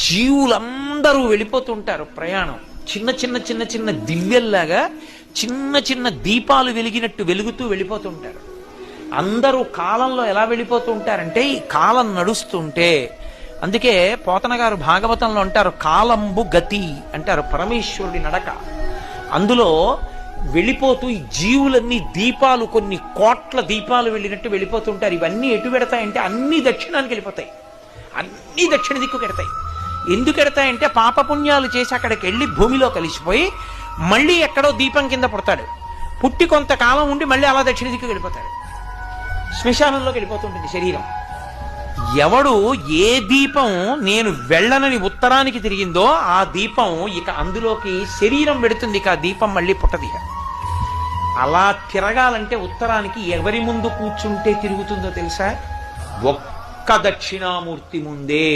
జీవులందరూ వెళ్ళిపోతుంటారు ప్రయాణం. చిన్న చిన్న చిన్న చిన్న దివ్యల్లాగా చిన్న చిన్న దీపాలు వెలిగినట్టు వెలుగుతూ వెళ్ళిపోతుంటారు. అందరూ కాలంలో ఎలా వెళ్ళిపోతూ ఉంటారంటే ఈ కాలం నడుస్తుంటే, అందుకే పోతన గారు భాగవతంలో అంటారు కాలంబు గతి అంటారు, పరమేశ్వరుడి నడక. అందులో వెళ్ళిపోతూ ఈ జీవులన్నీ దీపాలు, కొన్ని కోట్ల దీపాలు వెళ్ళినట్టు వెళ్ళిపోతుంటారు. ఇవన్నీ ఎటు పెడతాయంటే అన్ని దక్షిణానికి వెళ్ళిపోతాయి, అన్ని దక్షిణ దిక్కుకు ఎడతాయి. ఎందుకు ఎడతాయంటే పాపపుణ్యాలు చేసి అక్కడికి వెళ్ళి భూమిలో కలిసిపోయి మళ్ళీ ఎక్కడో దీపం కింద పుడతాడు, పుట్టి కొంతకాలం ఉండి మళ్ళీ అలా దక్షిణ దిక్కుకు వెళ్ళిపోతాడు, శ్మశానంలోకి వెళ్ళిపోతుంటుంది శరీరం. ఎవడు ఏ దీపం నేను వెళ్ళనని ఉత్తరానికి తిరిగిందో ఆ దీపం ఇక అందులోకి శరీరం పెడుతుంది, ఇక ఆ దీపం మళ్ళీ పుట్టది. అలా తిరగాలంటే ఉత్తరానికి ఎవరి ముందు కూర్చుంటే తిరుగుతుందో తెలుసా? ఒక్క దక్షిణామూర్తి ముందే.